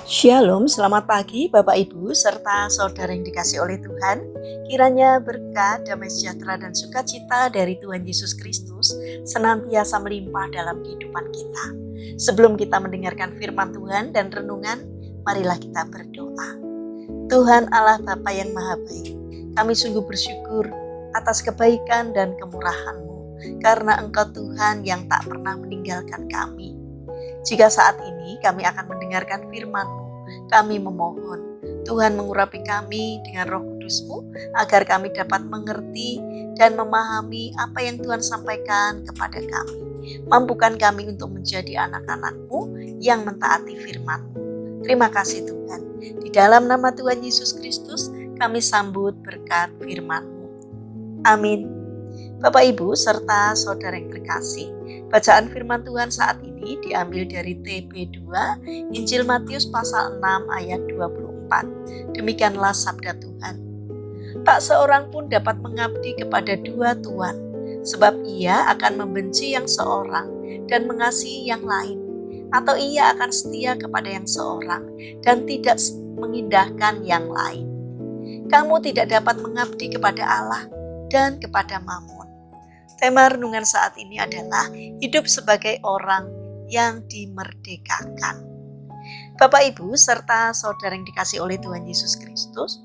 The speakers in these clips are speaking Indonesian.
Shalom, selamat pagi Bapak Ibu serta saudara yang dikasih oleh Tuhan. Kiranya berkat, damai sejahtera dan sukacita dari Tuhan Yesus Kristus senantiasa melimpah dalam kehidupan kita. Sebelum kita mendengarkan firman Tuhan dan renungan, marilah kita berdoa. Tuhan Allah Bapa yang Maha Baik, kami sungguh bersyukur atas kebaikan dan kemurahan-Mu, karena Engkau Tuhan yang tak pernah meninggalkan kami. Jika saat ini kami akan mendengarkan firman-Mu, kami memohon Tuhan mengurapi kami dengan Roh Kudus-Mu agar kami dapat mengerti dan memahami apa yang Tuhan sampaikan kepada kami. Mampukan kami untuk menjadi anak-anak-Mu yang mentaati firman-Mu. Terima kasih Tuhan. Di dalam nama Tuhan Yesus Kristus kami sambut berkat firman-Mu. Amin. Bapak Ibu serta saudara yang terkasih, bacaan firman Tuhan saat ini diambil dari TP2 Injil Matius pasal 6 ayat 24. Demikianlah sabda Tuhan. Tak seorang pun dapat mengabdi kepada dua tuan, sebab ia akan membenci yang seorang dan mengasihi yang lain, atau ia akan setia kepada yang seorang dan tidak mengindahkan yang lain. Kamu tidak dapat mengabdi kepada Allah dan kepada Mammon. Tema renungan saat ini adalah hidup sebagai orang yang dimerdekakan. Bapak Ibu serta saudara yang dikasih oleh Tuhan Yesus Kristus,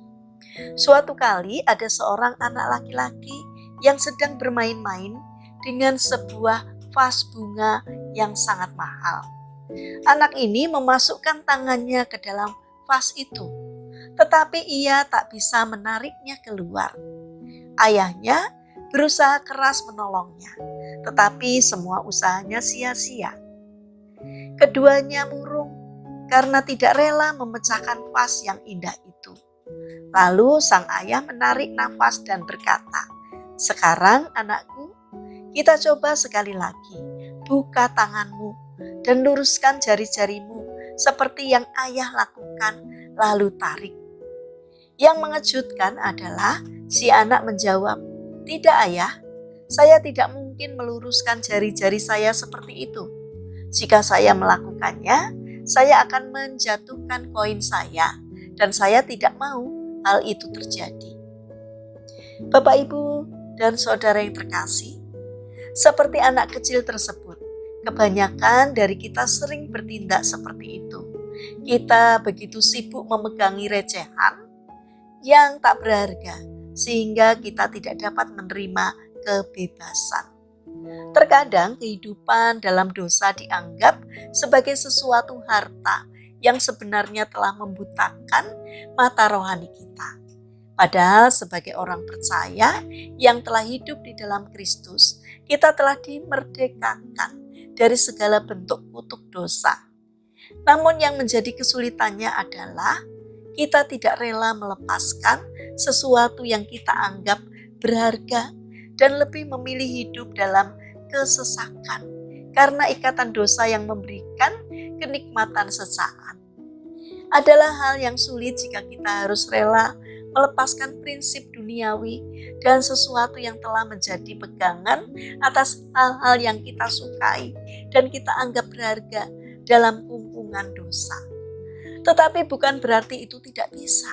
suatu kali ada seorang anak laki-laki yang sedang bermain-main dengan sebuah vas bunga yang sangat mahal. Anak ini memasukkan tangannya ke dalam vas itu, tetapi ia tak bisa menariknya keluar. Ayahnya berusaha keras menolongnya, tetapi semua usahanya sia-sia. Keduanya murung karena tidak rela memecahkan vas yang indah itu. Lalu sang ayah menarik nafas dan berkata, "Sekarang anakku, kita coba sekali lagi. Buka tanganmu dan luruskan jari-jarimu seperti yang ayah lakukan, lalu tarik." Yang mengejutkan adalah si anak menjawab, "Tidak ayah, saya tidak mungkin meluruskan jari-jari saya seperti itu. Jika saya melakukannya, saya akan menjatuhkan koin saya dan saya tidak mau hal itu terjadi." Bapak Ibu dan saudara yang terkasih, seperti anak kecil tersebut, kebanyakan dari kita sering bertindak seperti itu. Kita begitu sibuk memegangi recehan yang tak berharga, sehingga kita tidak dapat menerima kebebasan. Terkadang kehidupan dalam dosa dianggap sebagai sesuatu harta yang sebenarnya telah membutakan mata rohani kita. Padahal sebagai orang percaya yang telah hidup di dalam Kristus, kita telah dimerdekakan dari segala bentuk kutuk dosa. Namun yang menjadi kesulitannya adalah kita tidak rela melepaskan sesuatu yang kita anggap berharga dan lebih memilih hidup dalam kesesakan karena ikatan dosa yang memberikan kenikmatan sesaat. Adalah hal yang sulit jika kita harus rela melepaskan prinsip duniawi dan sesuatu yang telah menjadi pegangan atas hal-hal yang kita sukai dan kita anggap berharga dalam kungkungan dosa. Tetapi bukan berarti itu tidak bisa.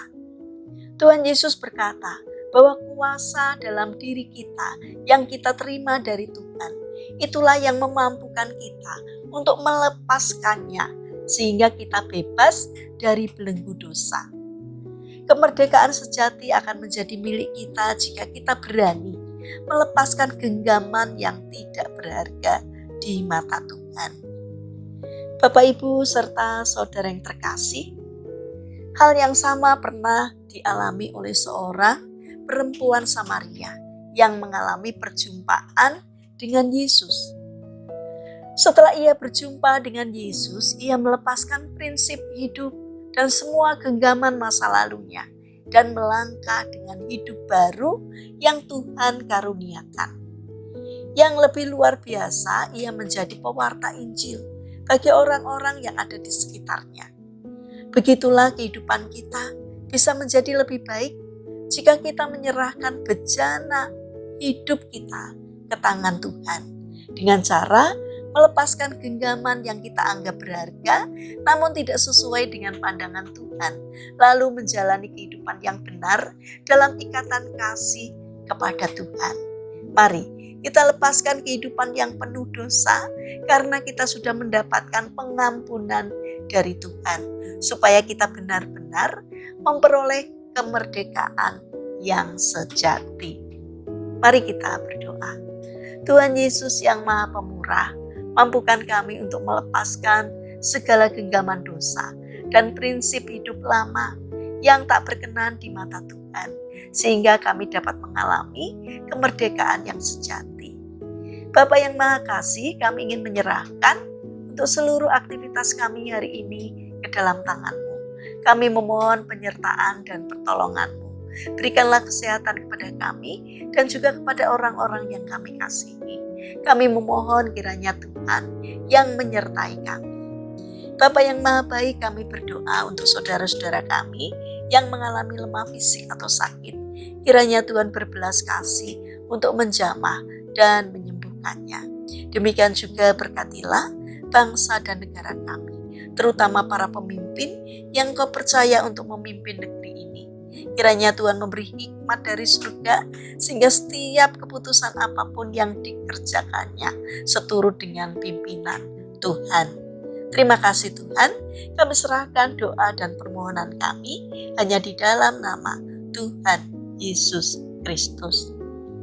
Tuhan Yesus berkata bahwa kuasa dalam diri kita yang kita terima dari Tuhan, itulah yang memampukan kita untuk melepaskannya sehingga kita bebas dari belenggu dosa. Kemerdekaan sejati akan menjadi milik kita jika kita berani melepaskan genggaman yang tidak berharga di mata Tuhan. Bapak Ibu serta saudara yang terkasih, hal yang sama pernah dialami oleh seorang perempuan Samaria yang mengalami perjumpaan dengan Yesus. Setelah ia berjumpa dengan Yesus, ia melepaskan prinsip hidup dan semua genggaman masa lalunya dan melangkah dengan hidup baru yang Tuhan karuniakan. Yang lebih luar biasa, ia menjadi pewarta Injil bagi orang-orang yang ada di sekitarnya. Begitulah kehidupan kita bisa menjadi lebih baik jika kita menyerahkan bejana hidup kita ke tangan Tuhan dengan cara melepaskan genggaman yang kita anggap berharga namun tidak sesuai dengan pandangan Tuhan, lalu menjalani kehidupan yang benar dalam ikatan kasih kepada Tuhan. Mari kita lepaskan kehidupan yang penuh dosa karena kita sudah mendapatkan pengampunan dari Tuhan, supaya kita benar-benar memperoleh kemerdekaan yang sejati. Mari kita berdoa. Tuhan Yesus yang Maha Pemurah, mampukan kami untuk melepaskan segala genggaman dosa dan prinsip hidup lama yang tak berkenan di mata Tuhan, sehingga kami dapat mengalami kemerdekaan yang sejati. Bapa yang Maha Kasih, kami ingin menyerahkan untuk seluruh aktivitas kami hari ini ke dalam tangan-Mu. Kami memohon penyertaan dan pertolongan-Mu. Berikanlah kesehatan kepada kami dan juga kepada orang-orang yang kami kasihi. Kami memohon kiranya Tuhan yang menyertai kami. Bapa yang Maha Baik, kami berdoa untuk saudara-saudara kami yang mengalami lemah fisik atau sakit. Kiranya Tuhan berbelas kasih untuk menjamah dan menyembuhkannya. Demikian juga berkatilah bangsa dan negara kami, terutama para pemimpin yang Kau percaya untuk memimpin negeri ini. Kiranya Tuhan memberi hikmat dari surga sehingga setiap keputusan apapun yang dikerjakannya seturut dengan pimpinan Tuhan. Terima kasih Tuhan, kami serahkan doa dan permohonan kami hanya di dalam nama Tuhan Yesus Kristus.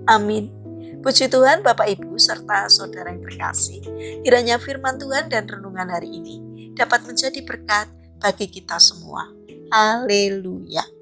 Amin. Puji Tuhan Bapak Ibu serta saudara yang terkasih, kiranya firman Tuhan dan renungan hari ini dapat menjadi berkat bagi kita semua. Haleluya.